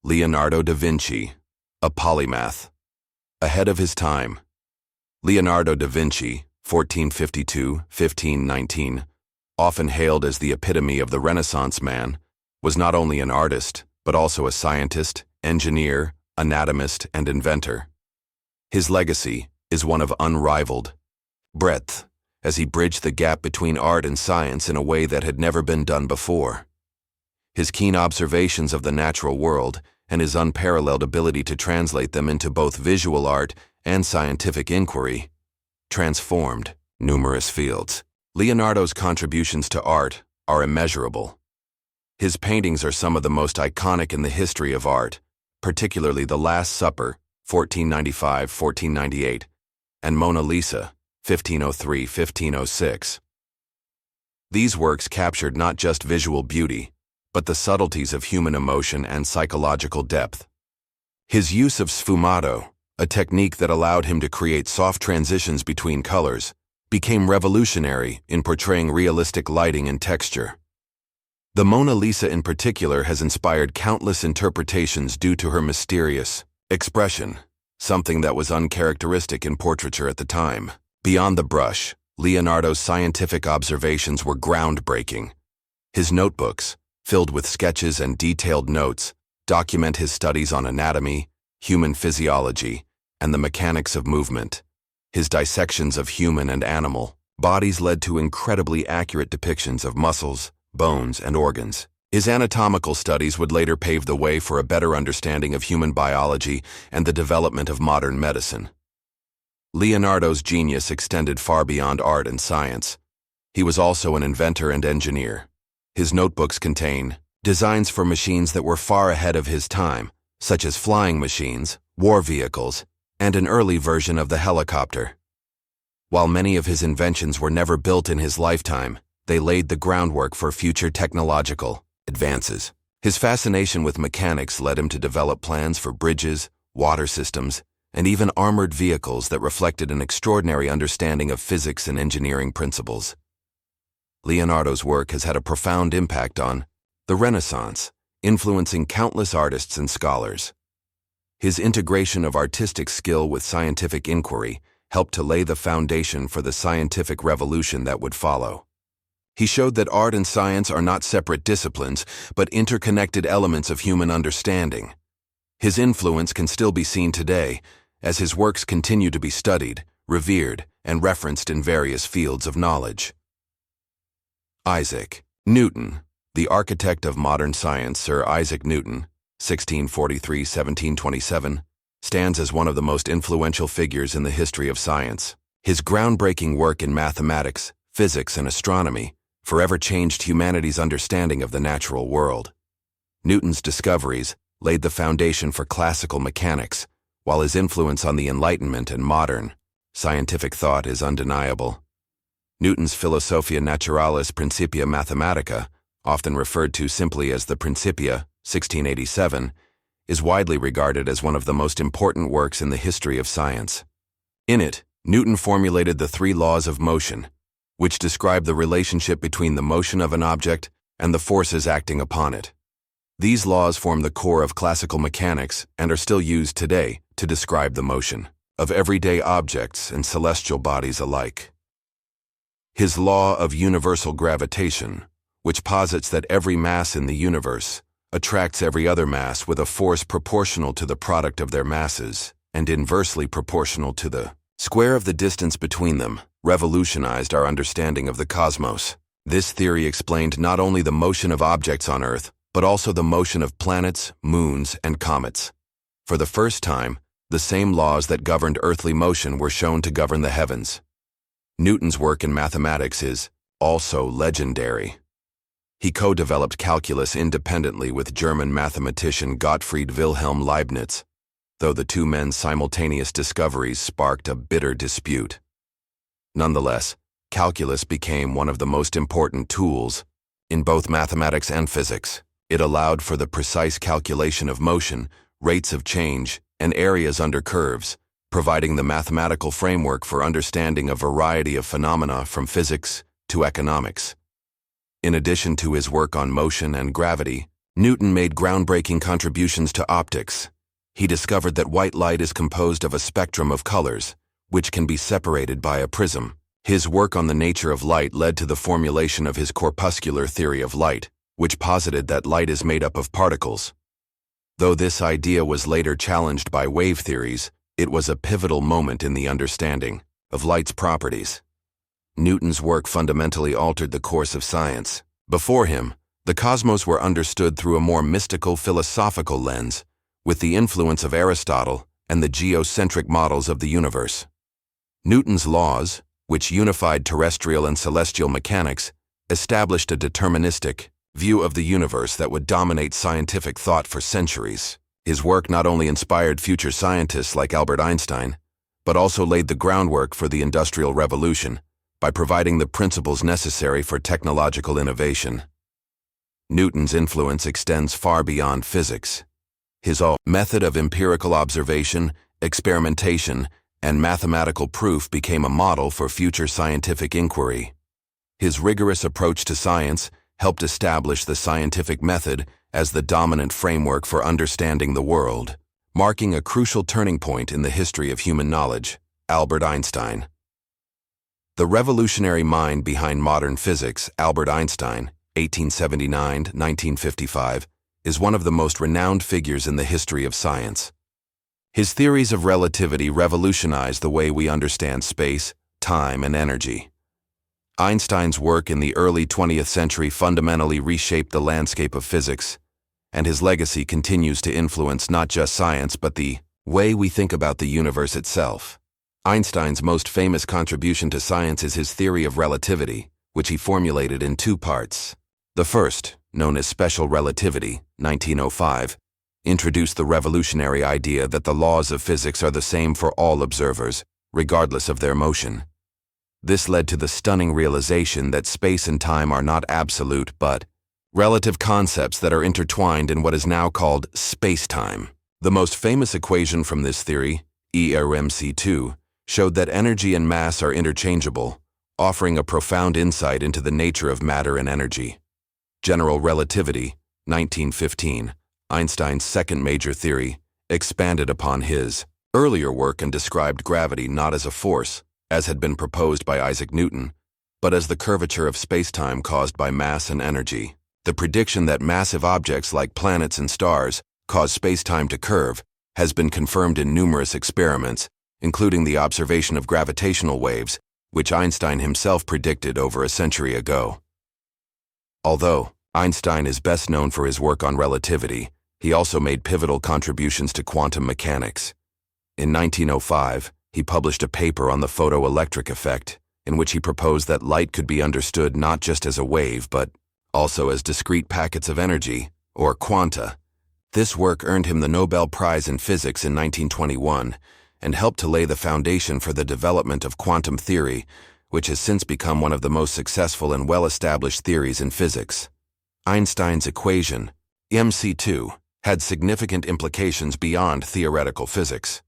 Leonardo da Vinci, a polymath. Ahead of his time. Leonardo da Vinci, 1452–1519, often hailed as the epitome of the Renaissance man, was not only an artist, but also a scientist, engineer, anatomist, and inventor. His legacy is one of unrivaled breadth, as he bridged the gap between art and science in a way that had never been done before. His keen observations of the natural world and his unparalleled ability to translate them into both visual art and scientific inquiry transformed numerous fields. Leonardo's contributions to art are immeasurable. His paintings are some of the most iconic in the history of art, particularly The Last Supper, 1495–1498, and Mona Lisa, 1503–1506. These works captured not just visual beauty, but the subtleties of human emotion and psychological depth. His use of sfumato, a technique that allowed him to create soft transitions between colors, became revolutionary in portraying realistic lighting and texture. The Mona Lisa in particular has inspired countless interpretations due to her mysterious expression, something that was uncharacteristic in portraiture at the time. Beyond the brush, Leonardo's scientific observations were groundbreaking. His notebooks, filled with sketches and detailed notes, document his studies on anatomy, human physiology, and the mechanics of movement. His dissections of human and animal bodies led to incredibly accurate depictions of muscles, bones, and organs. His anatomical studies would later pave the way for a better understanding of human biology and the development of modern medicine. Leonardo's genius extended far beyond art and science. He was also an inventor and engineer. His notebooks contain designs for machines that were far ahead of his time, such as flying machines, war vehicles, and an early version of the helicopter. While many of his inventions were never built in his lifetime, they laid the groundwork for future technological advances. His fascination with mechanics led him to develop plans for bridges, water systems, and even armored vehicles that reflected an extraordinary understanding of physics and engineering principles. Leonardo's work has had a profound impact on the Renaissance, influencing countless artists and scholars. His integration of artistic skill with scientific inquiry helped to lay the foundation for the scientific revolution that would follow. He showed that art and science are not separate disciplines, but interconnected elements of human understanding. His influence can still be seen today, as his works continue to be studied, revered, and referenced in various fields of knowledge. Isaac Newton, the architect of modern science, Sir Isaac Newton, 1643–1727, stands as one of the most influential figures in the history of science. His groundbreaking work in mathematics, physics, and astronomy forever changed humanity's understanding of the natural world. Newton's discoveries laid the foundation for classical mechanics, while his influence on the Enlightenment and modern scientific thought is undeniable. Newton's Philosophia Naturalis Principia Mathematica, often referred to simply as the Principia, 1687, is widely regarded as one of the most important works in the history of science. In it, Newton formulated the three laws of motion, which describe the relationship between the motion of an object and the forces acting upon it. These laws form the core of classical mechanics and are still used today to describe the motion of everyday objects and celestial bodies alike. His law of universal gravitation, which posits that every mass in the universe attracts every other mass with a force proportional to the product of their masses and inversely proportional to the square of the distance between them, revolutionized our understanding of the cosmos. This theory explained not only the motion of objects on Earth, but also the motion of planets, moons, and comets. For the first time, the same laws that governed earthly motion were shown to govern the heavens. Newton's work in mathematics is also legendary. He co-developed calculus independently with German mathematician Gottfried Wilhelm Leibniz, though the two men's simultaneous discoveries sparked a bitter dispute. Nonetheless, calculus became one of the most important tools in both mathematics and physics. It allowed for the precise calculation of motion, rates of change, and areas under curves, providing the mathematical framework for understanding a variety of phenomena from physics to economics. In addition to his work on motion and gravity, Newton made groundbreaking contributions to optics. He discovered that white light is composed of a spectrum of colors, which can be separated by a prism. His work on the nature of light led to the formulation of his corpuscular theory of light, which posited that light is made up of particles. Though this idea was later challenged by wave theories, it was a pivotal moment in the understanding of light's properties. Newton's work fundamentally altered the course of science. Before him, the cosmos were understood through a more mystical philosophical lens, with the influence of Aristotle and the geocentric models of the universe. Newton's laws, which unified terrestrial and celestial mechanics, established a deterministic view of the universe that would dominate scientific thought for centuries. His work not only inspired future scientists like Albert Einstein, but also laid the groundwork for the Industrial Revolution by providing the principles necessary for technological innovation. Newton's influence extends far beyond physics. His method of empirical observation, experimentation, and mathematical proof became a model for future scientific inquiry. His rigorous approach to science helped establish the scientific method as the dominant framework for understanding the world, marking a crucial turning point in the history of human knowledge. Albert Einstein. The revolutionary mind behind modern physics, Albert Einstein, 1879–1955, is one of the most renowned figures in the history of science. His theories of relativity revolutionized the way we understand space, time, and energy. Einstein's work in the early 20th century fundamentally reshaped the landscape of physics, and his legacy continues to influence not just science but the way we think about the universe itself. Einstein's most famous contribution to science is his theory of relativity, which he formulated in two parts. The first, known as special relativity, 1905, introduced the revolutionary idea that the laws of physics are the same for all observers, regardless of their motion. This led to the stunning realization that space and time are not absolute but relative concepts that are intertwined in what is now called space-time. The most famous equation from this theory, E=mc2, showed that energy and mass are interchangeable, offering a profound insight into the nature of matter and energy. General relativity, 1915, Einstein's second major theory, expanded upon his earlier work and described gravity not as a force, as had been proposed by Isaac Newton, but as the curvature of space-time caused by mass and energy. The prediction that massive objects like planets and stars cause space-time to curve has been confirmed in numerous experiments, including the observation of gravitational waves, which Einstein himself predicted over a century ago. Although Einstein is best known for his work on relativity, he also made pivotal contributions to quantum mechanics. In 1905, he published a paper on the photoelectric effect, in which he proposed that light could be understood not just as a wave but also as discrete packets of energy, or quanta. This work earned him the Nobel Prize in Physics in 1921 and helped to lay the foundation for the development of quantum theory, which has since become one of the most successful and well-established theories in physics. Einstein's equation, mc2, had significant implications beyond theoretical physics.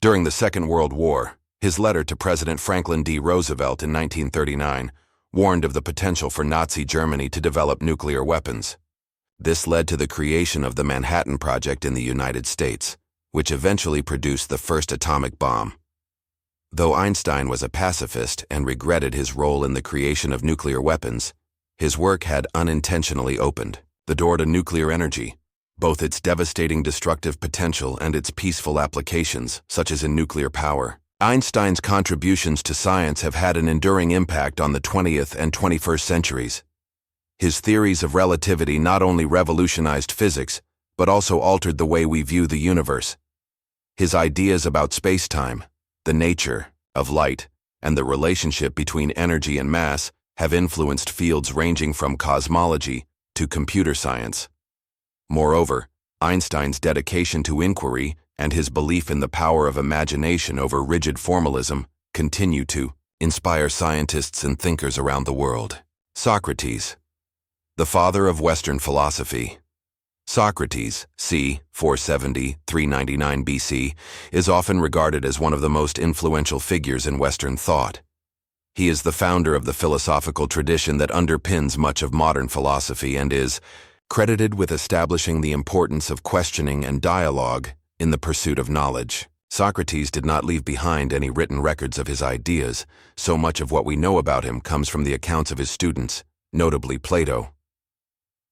During the Second World War, his letter to President Franklin D. Roosevelt in 1939 warned of the potential for Nazi Germany to develop nuclear weapons. This led to the creation of the Manhattan Project in the United States, which eventually produced the first atomic bomb. Though Einstein was a pacifist and regretted his role in the creation of nuclear weapons, his work had unintentionally opened the door to nuclear energy, both its devastating destructive potential and its peaceful applications, such as in nuclear power. Einstein's contributions to science have had an enduring impact on the 20th and 21st centuries. His theories of relativity not only revolutionized physics, but also altered the way we view the universe. His ideas about space-time, the nature of light, and the relationship between energy and mass have influenced fields ranging from cosmology to computer science. Moreover, Einstein's dedication to inquiry and his belief in the power of imagination over rigid formalism continue to inspire scientists and thinkers around the world. Socrates, the father of Western philosophy. Socrates, c. 470–399 BC, is often regarded as one of the most influential figures in Western thought. He is the founder of the philosophical tradition that underpins much of modern philosophy and is credited with establishing the importance of questioning and dialogue in the pursuit of knowledge. Socrates did not leave behind any written records of his ideas. So much of what we know about him comes from the accounts of his students, notably Plato.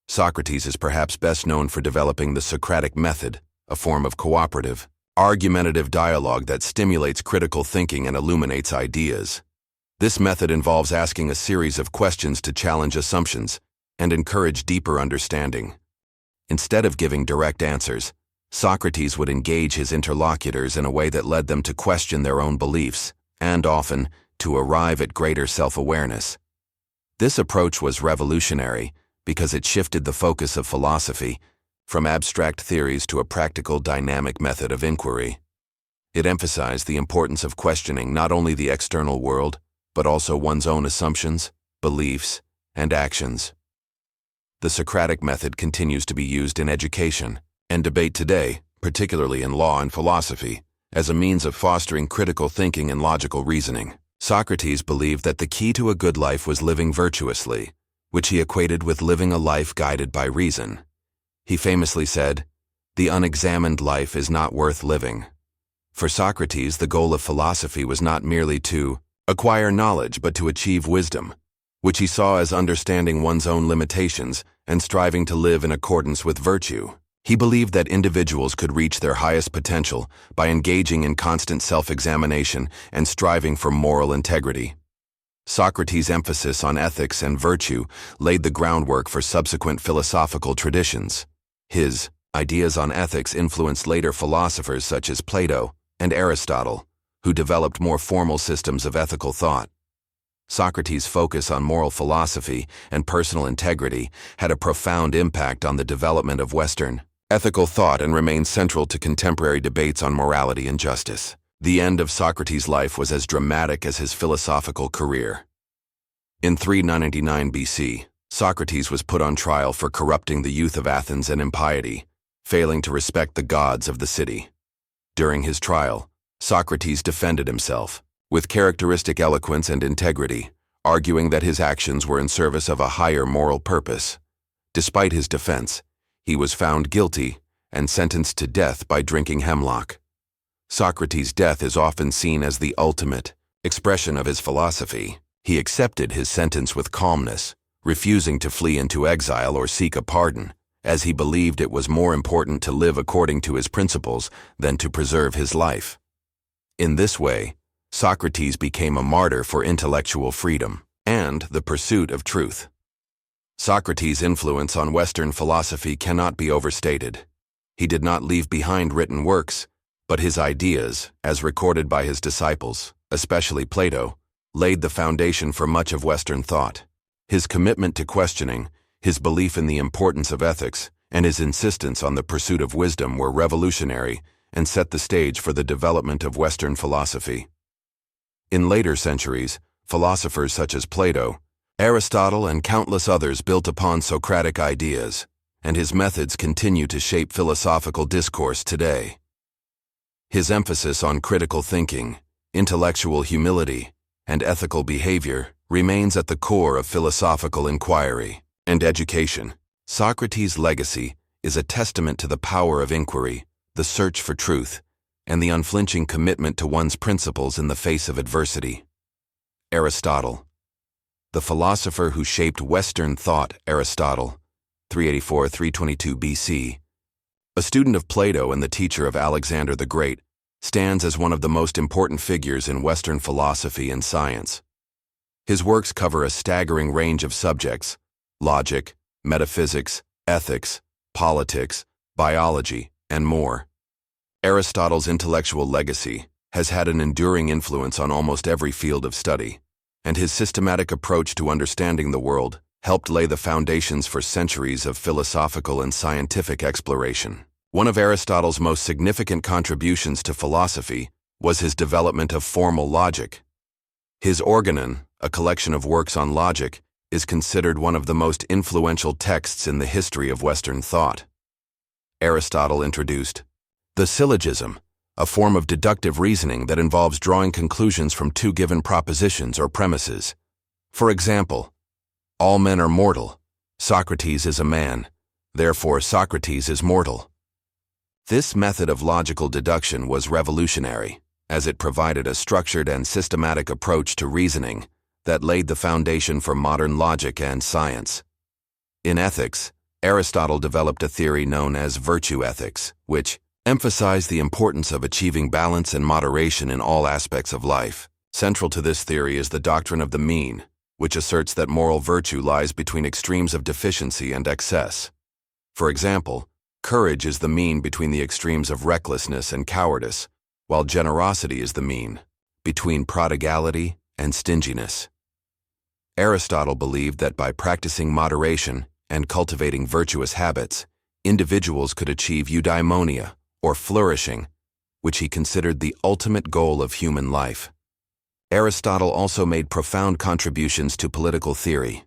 Socrates is perhaps best known for developing the Socratic method, a form of cooperative, argumentative dialogue that stimulates critical thinking and illuminates ideas. This method involves asking a series of questions to challenge assumptions and encourage deeper understanding. Instead of giving direct answers, Socrates would engage his interlocutors in a way that led them to question their own beliefs, and often, to arrive at greater self-awareness. This approach was revolutionary because it shifted the focus of philosophy from abstract theories to a practical, dynamic method of inquiry. It emphasized the importance of questioning not only the external world, but also one's own assumptions, beliefs, and actions. The Socratic method continues to be used in education and debate today, particularly in law and philosophy, as a means of fostering critical thinking and logical reasoning. Socrates believed that the key to a good life was living virtuously, which he equated with living a life guided by reason. He famously said, "The unexamined life is not worth living." For Socrates, the goal of philosophy was not merely to acquire knowledge, but to achieve wisdom, which he saw as understanding one's own limitations and striving to live in accordance with virtue. He believed that individuals could reach their highest potential by engaging in constant self-examination and striving for moral integrity. Socrates' emphasis on ethics and virtue laid the groundwork for subsequent philosophical traditions. His ideas on ethics influenced later philosophers such as Plato and Aristotle, who developed more formal systems of ethical thought. Socrates' focus on moral philosophy and personal integrity had a profound impact on the development of Western ethical thought and remains central to contemporary debates on morality and justice. The end of Socrates' life was as dramatic as his philosophical career. In 399 BC, Socrates was put on trial for corrupting the youth of Athens and impiety, failing to respect the gods of the city. During his trial, Socrates defended himself with characteristic eloquence and integrity, arguing that his actions were in service of a higher moral purpose. Despite his defense, he was found guilty and sentenced to death by drinking hemlock. Socrates' death is often seen as the ultimate expression of his philosophy. He accepted his sentence with calmness, refusing to flee into exile or seek a pardon, as he believed it was more important to live according to his principles than to preserve his life. In this way, Socrates became a martyr for intellectual freedom and the pursuit of truth. Socrates' influence on Western philosophy cannot be overstated. He did not leave behind written works, but his ideas, as recorded by his disciples, especially Plato, laid the foundation for much of Western thought. His commitment to questioning, his belief in the importance of ethics, and his insistence on the pursuit of wisdom were revolutionary and set the stage for the development of Western philosophy. In later centuries, philosophers such as Plato, Aristotle, and countless others built upon Socratic ideas, and his methods continue to shape philosophical discourse today. His emphasis on critical thinking, intellectual humility, and ethical behavior remains at the core of philosophical inquiry and education. Socrates' legacy is a testament to the power of inquiry, the search for truth, and the unflinching commitment to one's principles in the face of adversity. Aristotle. The philosopher who shaped Western thought, Aristotle, 384–322 BC, a student of Plato and the teacher of Alexander the Great, stands as one of the most important figures in Western philosophy and science. His works cover a staggering range of subjects: logic, metaphysics, ethics, politics, biology, and more. Aristotle's intellectual legacy has had an enduring influence on almost every field of study, and his systematic approach to understanding the world helped lay the foundations for centuries of philosophical and scientific exploration. One of Aristotle's most significant contributions to philosophy was his development of formal logic. His Organon, a collection of works on logic, is considered one of the most influential texts in the history of Western thought. Aristotle introduced the syllogism, a form of deductive reasoning that involves drawing conclusions from two given propositions or premises. For example, all men are mortal, Socrates is a man, Therefore, Socrates is mortal. This method of logical deduction was revolutionary, as it provided a structured and systematic approach to reasoning that laid the foundation for modern logic and science. In ethics, Aristotle developed a theory known as virtue ethics, which emphasized the importance of achieving balance and moderation in all aspects of life. Central to this theory is the doctrine of the mean, which asserts that moral virtue lies between extremes of deficiency and excess. For example, courage is the mean between the extremes of recklessness and cowardice, while generosity is the mean between prodigality and stinginess. Aristotle believed that by practicing moderation and cultivating virtuous habits, individuals could achieve eudaimonia, or flourishing, which he considered the ultimate goal of human life. Aristotle also made profound contributions to political theory.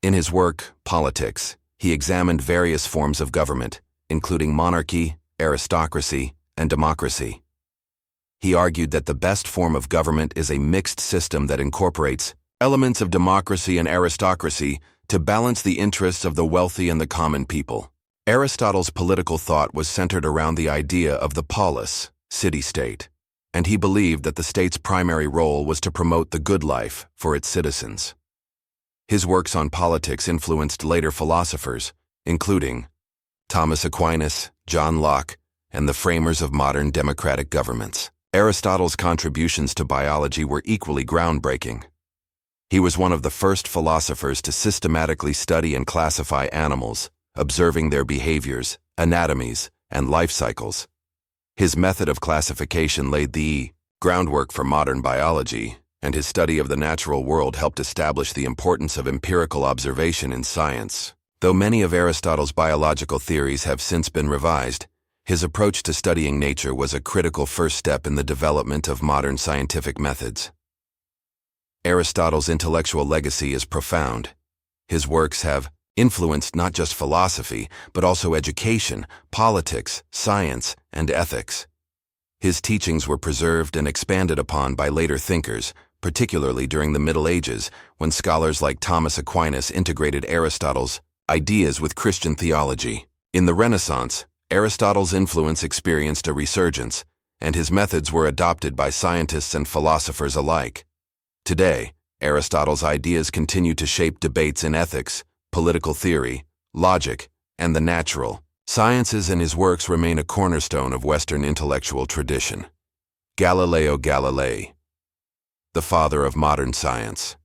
In his work, Politics, he examined various forms of government, including monarchy, aristocracy, and democracy. He argued that the best form of government is a mixed system that incorporates elements of democracy and aristocracy to balance the interests of the wealthy and the common people. Aristotle's political thought was centered around the idea of the polis, city-state, and he believed that the state's primary role was to promote the good life for its citizens. His works on politics influenced later philosophers, including Thomas Aquinas, John Locke, and the framers of modern democratic governments. Aristotle's contributions to biology were equally groundbreaking. He was one of the first philosophers to systematically study and classify animals, observing their behaviors, anatomies, and life cycles. His method of classification laid the groundwork for modern biology, and his study of the natural world helped establish the importance of empirical observation in science. Though many of Aristotle's biological theories have since been revised, his approach to studying nature was a critical first step in the development of modern scientific methods. Aristotle's intellectual legacy is profound. His works have influenced not just philosophy, but also education, politics, science, and ethics. His teachings were preserved and expanded upon by later thinkers, particularly during the Middle Ages, when scholars like Thomas Aquinas integrated Aristotle's ideas with Christian theology. In the Renaissance, Aristotle's influence experienced a resurgence, and his methods were adopted by scientists and philosophers alike. Today, Aristotle's ideas continue to shape debates in ethics, political theory, logic, and the natural sciences, and his works remain a cornerstone of Western intellectual tradition. Galileo Galilei, the father of modern science.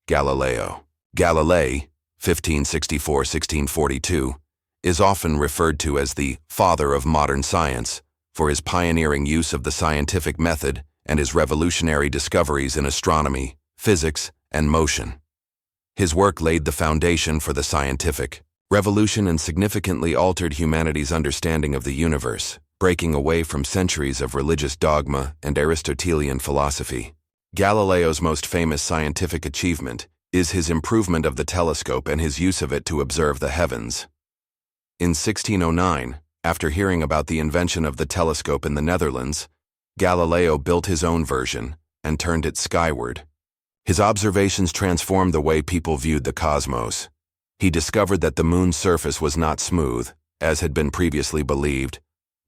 Galileo Galilei, 1564–1642, is often referred to as the father of modern science for his pioneering use of the scientific method and his revolutionary discoveries in astronomy, physics, and motion. His work laid the foundation for the scientific revolution and significantly altered humanity's understanding of the universe, breaking away from centuries of religious dogma and Aristotelian philosophy. Galileo's most famous scientific achievement is his improvement of the telescope and his use of it to observe the heavens. In 1609, after hearing about the invention of the telescope in the Netherlands, Galileo built his own version and turned it skyward. His observations transformed the way people viewed the cosmos. He discovered that the moon's surface was not smooth, as had been previously believed,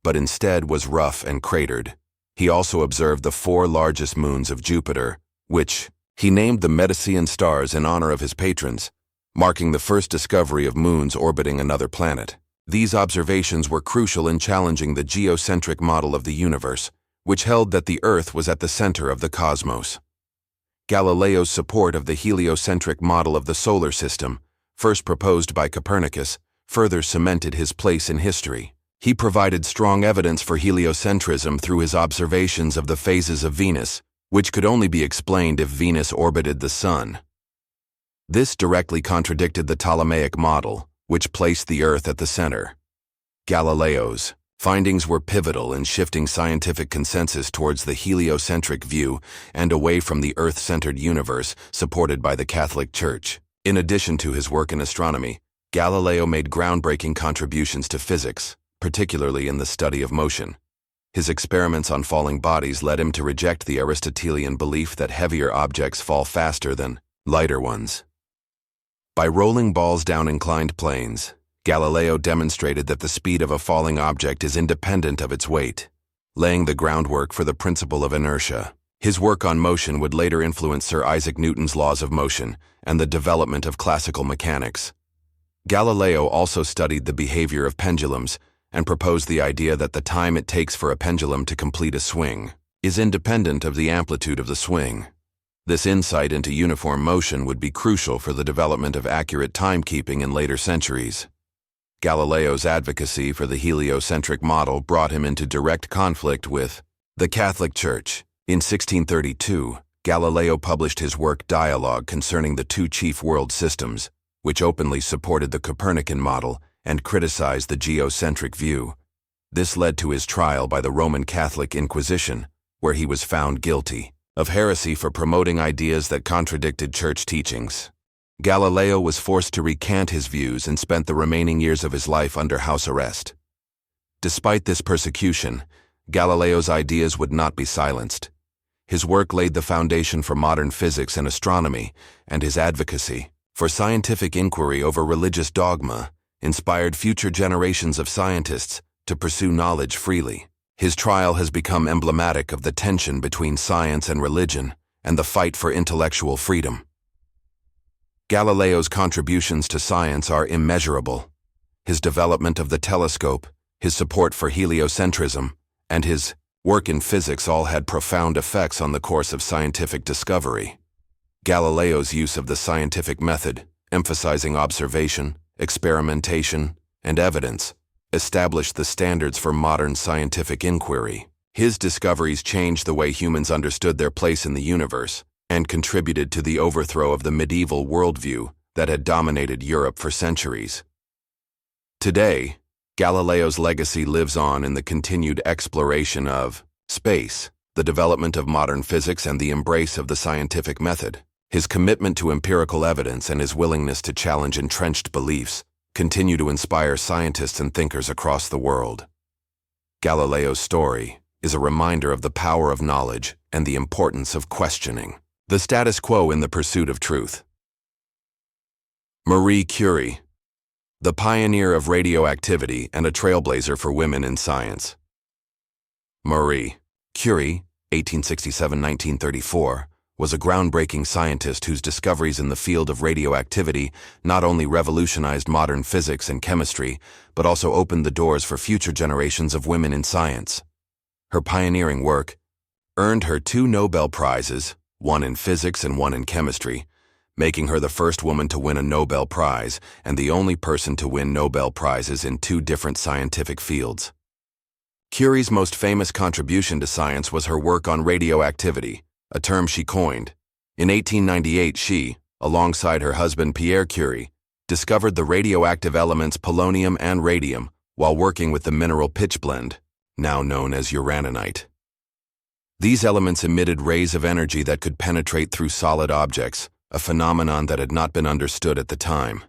but instead was rough and cratered. He also observed the 4 largest moons of Jupiter, which he named the Medicean stars in honor of his patrons, marking the first discovery of moons orbiting another planet. These observations were crucial in challenging the geocentric model of the universe, which held that the Earth was at the center of the cosmos. Galileo's support of the heliocentric model of the solar system, first proposed by Copernicus, further cemented his place in history. He provided strong evidence for heliocentrism through his observations of the phases of Venus, which could only be explained if Venus orbited the Sun. This directly contradicted the Ptolemaic model, which placed the Earth at the center. Galileo's findings were pivotal in shifting scientific consensus towards the heliocentric view and away from the Earth-centered universe supported by the Catholic Church. In addition to his work in astronomy, Galileo made groundbreaking contributions to physics, particularly in the study of motion. His experiments on falling bodies led him to reject the Aristotelian belief that heavier objects fall faster than lighter ones. By rolling balls down inclined planes, Galileo demonstrated that the speed of a falling object is independent of its weight, laying the groundwork for the principle of inertia. His work on motion would later influence Sir Isaac Newton's laws of motion and the development of classical mechanics. Galileo also studied the behavior of pendulums and proposed the idea that the time it takes for a pendulum to complete a swing is independent of the amplitude of the swing. This insight into uniform motion would be crucial for the development of accurate timekeeping in later centuries. Galileo's advocacy for the heliocentric model brought him into direct conflict with the Catholic Church. In 1632, Galileo published his work Dialogue concerning the two chief world systems, which openly supported the Copernican model and criticized the geocentric view. This led to his trial by the Roman Catholic Inquisition, where he was found guilty of heresy for promoting ideas that contradicted church teachings. Galileo was forced to recant his views and spent the remaining years of his life under house arrest. Despite this persecution, Galileo's ideas would not be silenced. His work laid the foundation for modern physics and astronomy, and his advocacy for scientific inquiry over religious dogma inspired future generations of scientists to pursue knowledge freely. His trial has become emblematic of the tension between science and religion and the fight for intellectual freedom. Galileo's contributions to science are immeasurable. His development of the telescope, his support for heliocentrism, and his work in physics all had profound effects on the course of scientific discovery. Galileo's use of the scientific method, emphasizing observation, experimentation, and evidence, established the standards for modern scientific inquiry. His discoveries changed the way humans understood their place in the universe and contributed to the overthrow of the medieval worldview that had dominated Europe for centuries. Today, Galileo's legacy lives on in the continued exploration of space, the development of modern physics, and the embrace of the scientific method. His commitment to empirical evidence and his willingness to challenge entrenched beliefs continue to inspire scientists and thinkers across the world. Galileo's story is a reminder of the power of knowledge and the importance of questioning the status quo in the pursuit of truth. Marie Curie, the pioneer of radioactivity and a trailblazer for women in science. Marie Curie, 1867–1934, was a groundbreaking scientist whose discoveries in the field of radioactivity not only revolutionized modern physics and chemistry, but also opened the doors for future generations of women in science. Her pioneering work earned her 2 Nobel Prizes, one in physics and one in chemistry, making her the first woman to win a Nobel Prize and the only person to win Nobel Prizes in 2 different scientific fields. Curie's most famous contribution to science was her work on radioactivity, a term she coined. In 1898, she, alongside her husband Pierre Curie, discovered the radioactive elements polonium and radium while working with the mineral pitchblende, now known as uraninite. These elements emitted rays of energy that could penetrate through solid objects, a phenomenon that had not been understood at the time.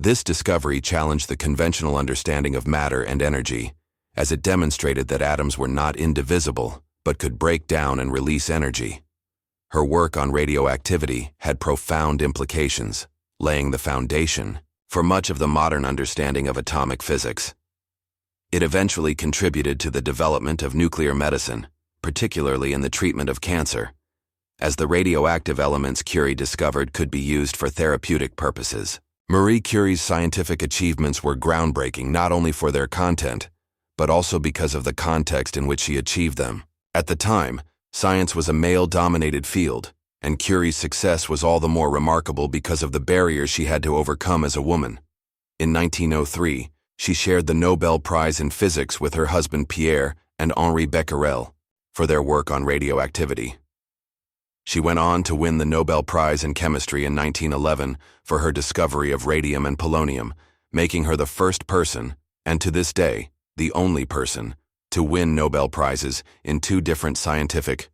This discovery challenged the conventional understanding of matter and energy, as it demonstrated that atoms were not indivisible, but could break down and release energy. Her work on radioactivity had profound implications, laying the foundation for much of the modern understanding of atomic physics. It eventually contributed to the development of nuclear medicine, particularly in the treatment of cancer, as the radioactive elements Curie discovered could be used for therapeutic purposes. Marie Curie's scientific achievements were groundbreaking not only for their content, but also because of the context in which she achieved them. At the time, science was a male-dominated field, and Curie's success was all the more remarkable because of the barriers she had to overcome as a woman. In 1903, she shared the Nobel Prize in Physics with her husband Pierre and Henri Becquerel for their work on radioactivity. She went on to win the Nobel Prize in Chemistry in 1911 for her discovery of radium and polonium, making her the first person, and to this day, the only person, to win Nobel Prizes in 2 different scientific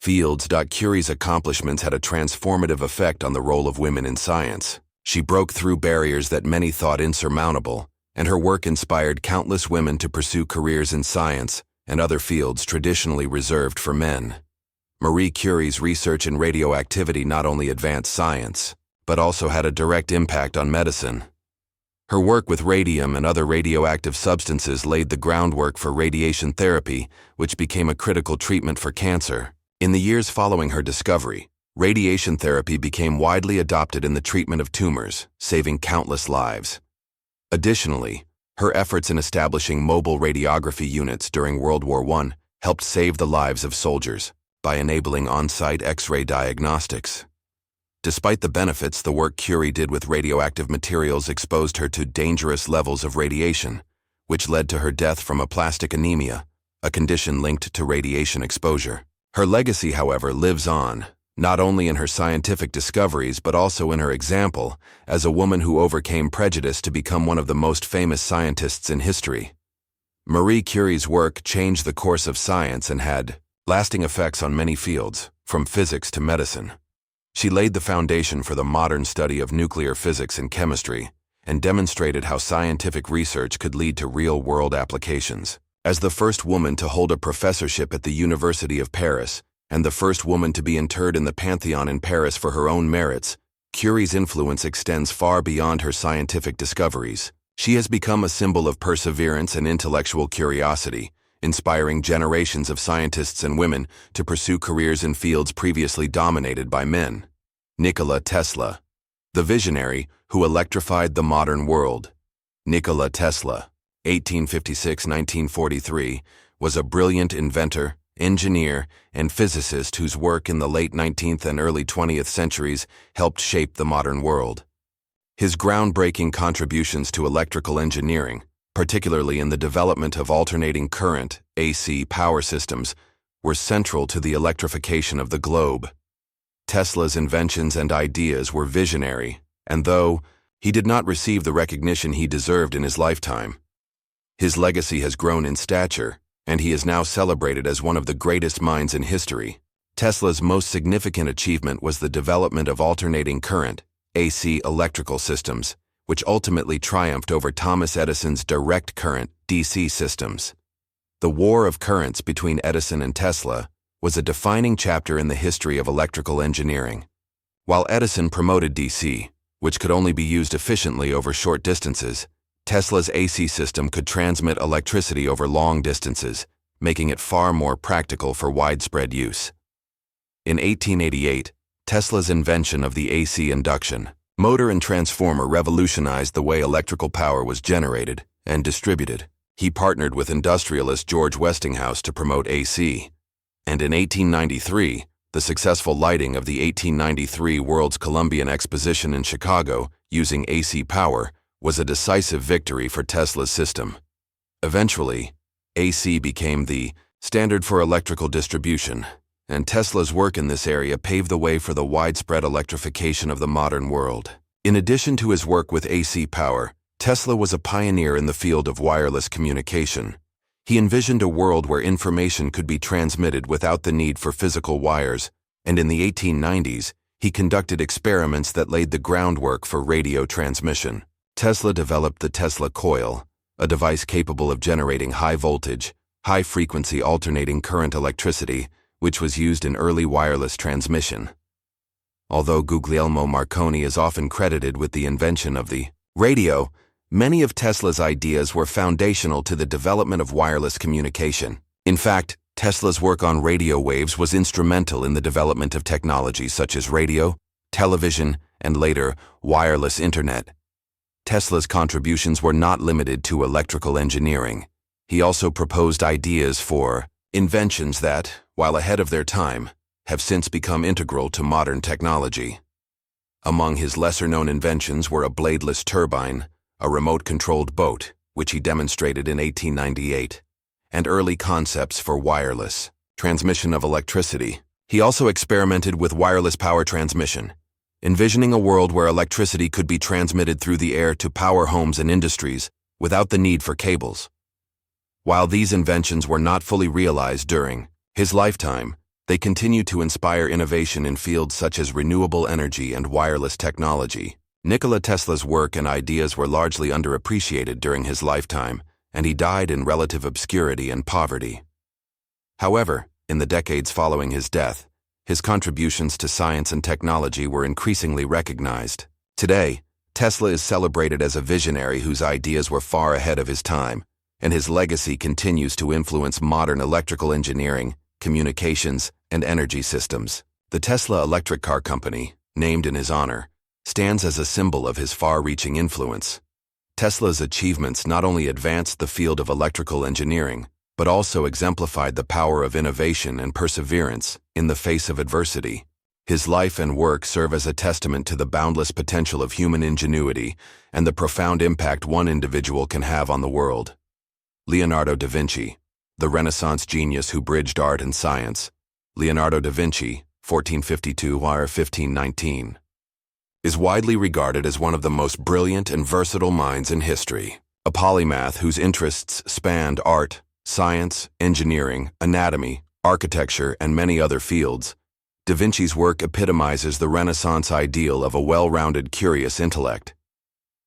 fields. Curie's accomplishments had a transformative effect on the role of women in science. She broke through barriers that many thought insurmountable, and her work inspired countless women to pursue careers in science and other fields traditionally reserved for men. Marie Curie's research in radioactivity not only advanced science, but also had a direct impact on medicine. Her work with radium and other radioactive substances laid the groundwork for radiation therapy, which became a critical treatment for cancer. In the years following her discovery, radiation therapy became widely adopted in the treatment of tumors, saving countless lives. Additionally, her efforts in establishing mobile radiography units during World War I helped save the lives of soldiers by enabling on-site X-ray diagnostics. Despite the benefits the work Curie did with radioactive materials exposed her to dangerous levels of radiation, which led to her death from aplastic anemia, a condition linked to radiation exposure. Her legacy, however, lives on, not only in her scientific discoveries but also in her example as a woman who overcame prejudice to become one of the most famous scientists in history. Marie Curie's work changed the course of science and had lasting effects on many fields, from physics to medicine. She laid the foundation for the modern study of nuclear physics and chemistry, and demonstrated how scientific research could lead to real-world applications. As the first woman to hold a professorship at the University of Paris, and the first woman to be interred in the Pantheon in Paris for her own merits, Curie's influence extends far beyond her scientific discoveries. She has become a symbol of perseverance and intellectual curiosity, inspiring generations of scientists and women to pursue careers in fields previously dominated by men. Nikola Tesla, the visionary who electrified the modern world. Nikola Tesla, 1856–1943, was a brilliant inventor, engineer, and physicist whose work in the late 19th and early 20th centuries helped shape the modern world. His groundbreaking contributions to electrical engineering, particularly in the development of alternating current, AC, power systems, were central to the electrification of the globe. Tesla's inventions and ideas were visionary, and though he did not receive the recognition he deserved in his lifetime, his legacy has grown in stature, and he is now celebrated as one of the greatest minds in history. Tesla's most significant achievement was the development of alternating current, AC electrical systems, which ultimately triumphed over Thomas Edison's direct current, DC systems. The war of currents between Edison and Tesla was a defining chapter in the history of electrical engineering. While Edison promoted DC, which could only be used efficiently over short distances, Tesla's AC system could transmit electricity over long distances, making it far more practical for widespread use. In 1888, Tesla's invention of the AC induction motor and transformer revolutionized the way electrical power was generated and distributed. He partnered with industrialist George Westinghouse to promote AC, and in 1893, the successful lighting of the 1893 World's Columbian Exposition in Chicago using AC power was a decisive victory for Tesla's system. Eventually, AC became the standard for electrical distribution, and Tesla's work in this area paved the way for the widespread electrification of the modern world. In addition to his work with AC power, Tesla was a pioneer in the field of wireless communication. He envisioned a world where information could be transmitted without the need for physical wires, and in the 1890s, he conducted experiments that laid the groundwork for radio transmission. Tesla developed the Tesla coil, a device capable of generating high-voltage, high-frequency alternating current electricity, which was used in early wireless transmission. Although Guglielmo Marconi is often credited with the invention of the radio, many of Tesla's ideas were foundational to the development of wireless communication. In fact, Tesla's work on radio waves was instrumental in the development of technologies such as radio, television, and later, wireless internet. Tesla's contributions were not limited to electrical engineering. He also proposed ideas for inventions that, while ahead of their time, have since become integral to modern technology. Among his lesser-known inventions were a bladeless turbine, a remote-controlled boat, which he demonstrated in 1898, and early concepts for wireless transmission of electricity. He also experimented with wireless power transmission, envisioning a world where electricity could be transmitted through the air to power homes and industries without the need for cables. While these inventions were not fully realized during his lifetime, they continued to inspire innovation in fields such as renewable energy and wireless technology. Nikola Tesla's work and ideas were largely underappreciated during his lifetime, and he died in relative obscurity and poverty. However, in the decades following his death, his contributions to science and technology were increasingly recognized. Today, Tesla is celebrated as a visionary whose ideas were far ahead of his time, and his legacy continues to influence modern electrical engineering, communications, and energy systems. The Tesla electric car company, named in his honor, stands as a symbol of his far-reaching influence. Tesla's achievements not only advanced the field of electrical engineering, but also exemplified the power of innovation and perseverance in the face of adversity. His life and work serve as a testament to the boundless potential of human ingenuity and the profound impact one individual can have on the world. Leonardo da Vinci, the Renaissance genius who bridged art and science. Leonardo da Vinci, 1452–1519, is widely regarded as one of the most brilliant and versatile minds in history. A polymath whose interests spanned art, science, engineering, anatomy, architecture, and many other fields, Da Vinci's work epitomizes the Renaissance ideal of a well-rounded, curious intellect.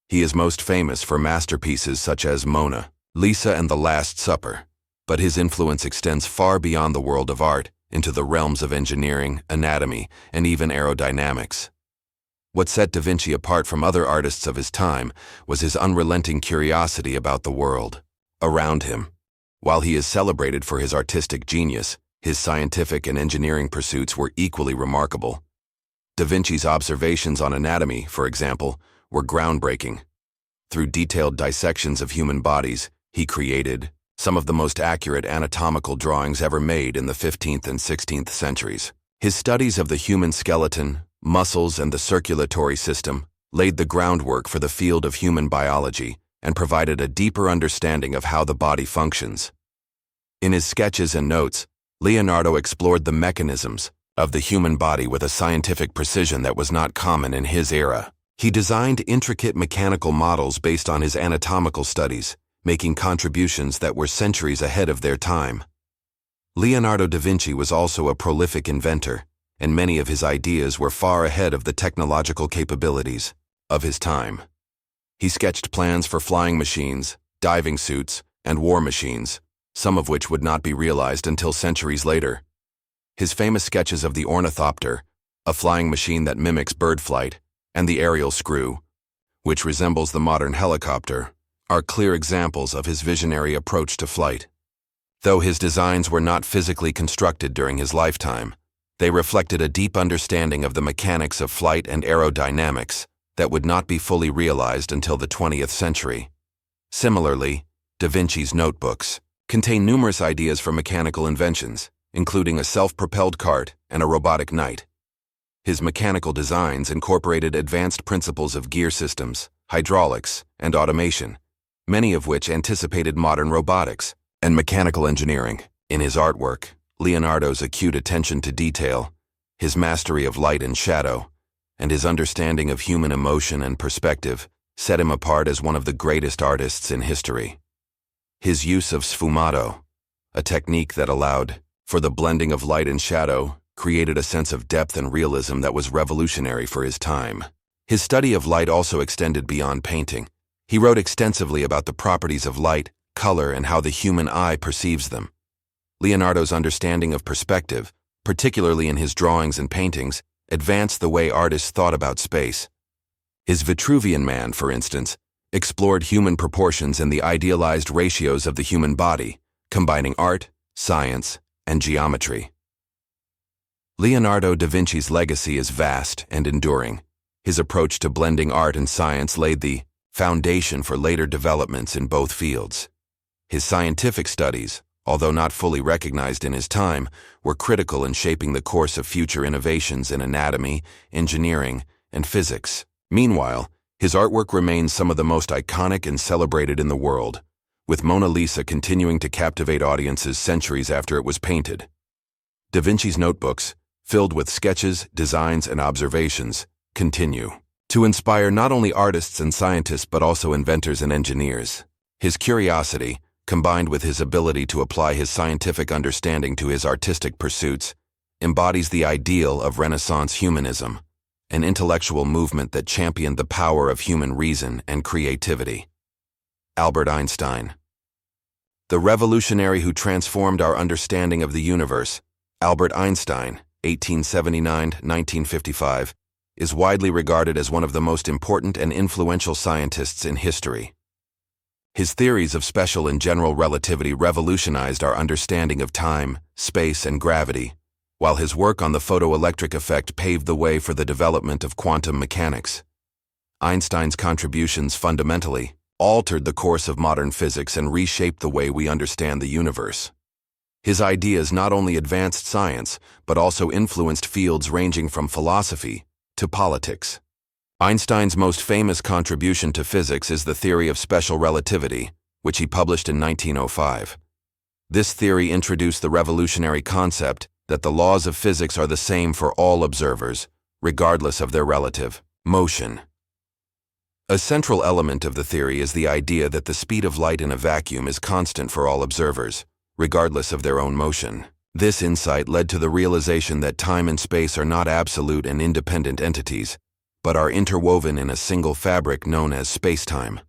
He is most famous for masterpieces such as Mona Lisa and The Last Supper, but his influence extends far beyond the world of art into the realms of engineering, anatomy, and even aerodynamics. What set Da Vinci apart from other artists of his time was his unrelenting curiosity about the world around him. While he is celebrated for his artistic genius, his scientific and engineering pursuits were equally remarkable. Da Vinci's observations on anatomy, for example, were groundbreaking. Through detailed dissections of human bodies, he created some of the most accurate anatomical drawings ever made in the 15th and 16th centuries. His studies of the human skeleton, muscles, and the circulatory system laid the groundwork for the field of human biology and provided a deeper understanding of how the body functions. In his sketches and notes, Leonardo explored the mechanisms of the human body with a scientific precision that was not common in his era. He designed intricate mechanical models based on his anatomical studies, making contributions that were centuries ahead of their time. Leonardo da Vinci was also a prolific inventor, and many of his ideas were far ahead of the technological capabilities of his time. He sketched plans for flying machines, diving suits, and war machines, some of which would not be realized until centuries later. His famous sketches of the ornithopter, a flying machine that mimics bird flight, and the aerial screw, which resembles the modern helicopter, are clear examples of his visionary approach to flight. Though his designs were not physically constructed during his lifetime, they reflected a deep understanding of the mechanics of flight and aerodynamics that would not be fully realized until the 20th century. Similarly, Da Vinci's notebooks contain numerous ideas for mechanical inventions, including a self-propelled cart and a robotic knight. His mechanical designs incorporated advanced principles of gear systems, hydraulics, and automation, many of which anticipated modern robotics and mechanical engineering. In his artwork, Leonardo's acute attention to detail, his mastery of light and shadow, and his understanding of human emotion and perspective set him apart as one of the greatest artists in history. His use of sfumato, a technique that allowed for the blending of light and shadow, created a sense of depth and realism that was revolutionary for his time. His study of light also extended beyond painting. He wrote extensively about the properties of light, color, and how the human eye perceives them. Leonardo's understanding of perspective, particularly in his drawings and paintings, advanced the way artists thought about space. His Vitruvian Man, for instance, explored human proportions and the idealized ratios of the human body, combining art, science, and geometry. Leonardo da Vinci's legacy is vast and enduring. His approach to blending art and science laid the foundation for later developments in both fields. His scientific studies, although not fully recognized in his time, were critical in shaping the course of future innovations in anatomy, engineering, and physics. Meanwhile, his artwork remains some of the most iconic and celebrated in the world, with Mona Lisa continuing to captivate audiences centuries after it was painted. Da Vinci's notebooks, filled with sketches, designs, and observations, continue to inspire not only artists and scientists but also inventors and engineers. His curiosity, combined with his ability to apply his scientific understanding to his artistic pursuits, embodies the ideal of Renaissance humanism, an intellectual movement that championed the power of human reason and creativity. Albert Einstein. The revolutionary who transformed our understanding of the universe, Albert Einstein, 1879–1955, is widely regarded as one of the most important and influential scientists in history. His theories of special and general relativity revolutionized our understanding of time, space, and gravity, while his work on the photoelectric effect paved the way for the development of quantum mechanics. Einstein's contributions fundamentally altered the course of modern physics and reshaped the way we understand the universe. His ideas not only advanced science, but also influenced fields ranging from philosophy to politics. Einstein's most famous contribution to physics is the theory of special relativity, which he published in 1905. This theory introduced the revolutionary concept that the laws of physics are the same for all observers, regardless of their relative motion. A central element of the theory is the idea that the speed of light in a vacuum is constant for all observers, regardless of their own motion. This insight led to the realization that time and space are not absolute and independent entities, but are interwoven in a single fabric known as spacetime.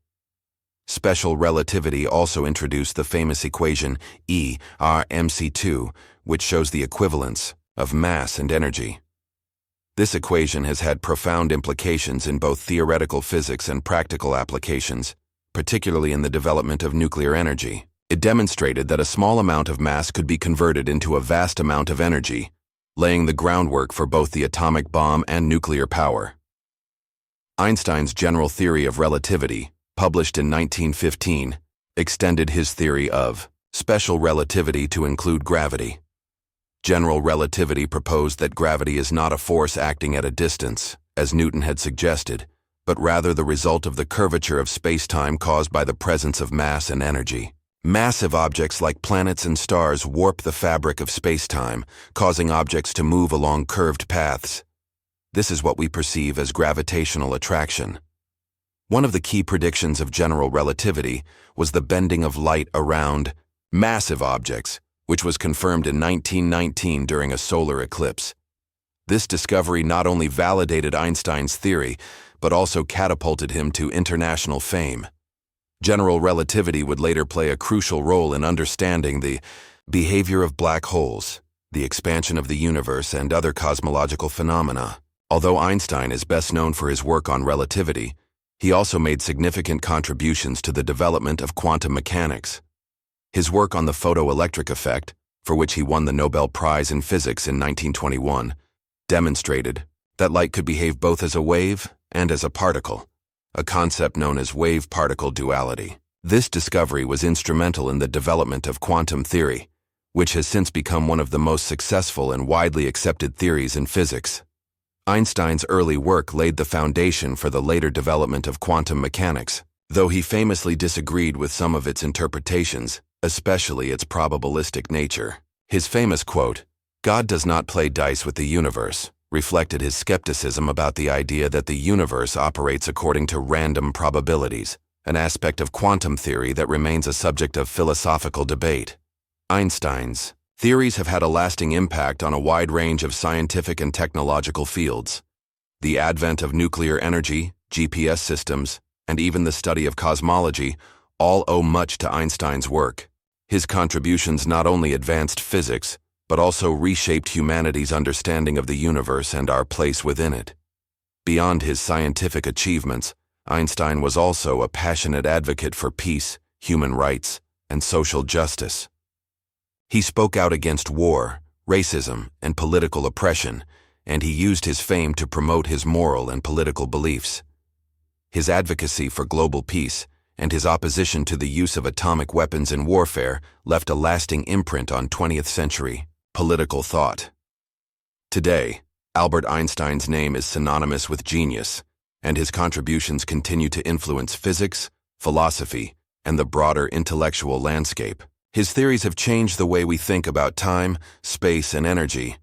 Special relativity also introduced the famous equation E=mc², which shows the equivalence of mass and energy. This equation has had profound implications in both theoretical physics and practical applications, particularly in the development of nuclear energy. It demonstrated that a small amount of mass could be converted into a vast amount of energy, laying the groundwork for both the atomic bomb and nuclear power. Einstein's general theory of relativity, published in 1915, extended his theory of special relativity to include gravity. General relativity proposed that gravity is not a force acting at a distance, as Newton had suggested, but rather the result of the curvature of space-time caused by the presence of mass and energy. Massive objects like planets and stars warp the fabric of space-time, causing objects to move along curved paths. This is what we perceive as gravitational attraction. One of the key predictions of general relativity was the bending of light around massive objects, which was confirmed in 1919 during a solar eclipse. This discovery not only validated Einstein's theory, but also catapulted him to international fame. General relativity would later play a crucial role in understanding the behavior of black holes, the expansion of the universe, and other cosmological phenomena. Although Einstein is best known for his work on relativity, he also made significant contributions to the development of quantum mechanics. His work on the photoelectric effect, for which he won the Nobel Prize in Physics in 1921, demonstrated that light could behave both as a wave and as a particle, a concept known as wave-particle duality. This discovery was instrumental in the development of quantum theory, which has since become one of the most successful and widely accepted theories in physics. Einstein's early work laid the foundation for the later development of quantum mechanics, though he famously disagreed with some of its interpretations, especially its probabilistic nature. His famous quote, "God does not play dice with the universe," reflected his skepticism about the idea that the universe operates according to random probabilities, an aspect of quantum theory that remains a subject of philosophical debate. Einstein's theories have had a lasting impact on a wide range of scientific and technological fields. The advent of nuclear energy, GPS systems, and even the study of cosmology all owe much to Einstein's work. His contributions not only advanced physics, but also reshaped humanity's understanding of the universe and our place within it. Beyond his scientific achievements, Einstein was also a passionate advocate for peace, human rights, and social justice. He spoke out against war, racism, and political oppression, and he used his fame to promote his moral and political beliefs. His advocacy for global peace and his opposition to the use of atomic weapons in warfare left a lasting imprint on 20th century political thought. Today, Albert Einstein's name is synonymous with genius, and his contributions continue to influence physics, philosophy, and the broader intellectual landscape. His theories have changed the way we think about time, space, and energy,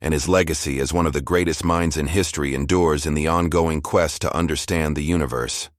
and his legacy as one of the greatest minds in history endures in the ongoing quest to understand the universe.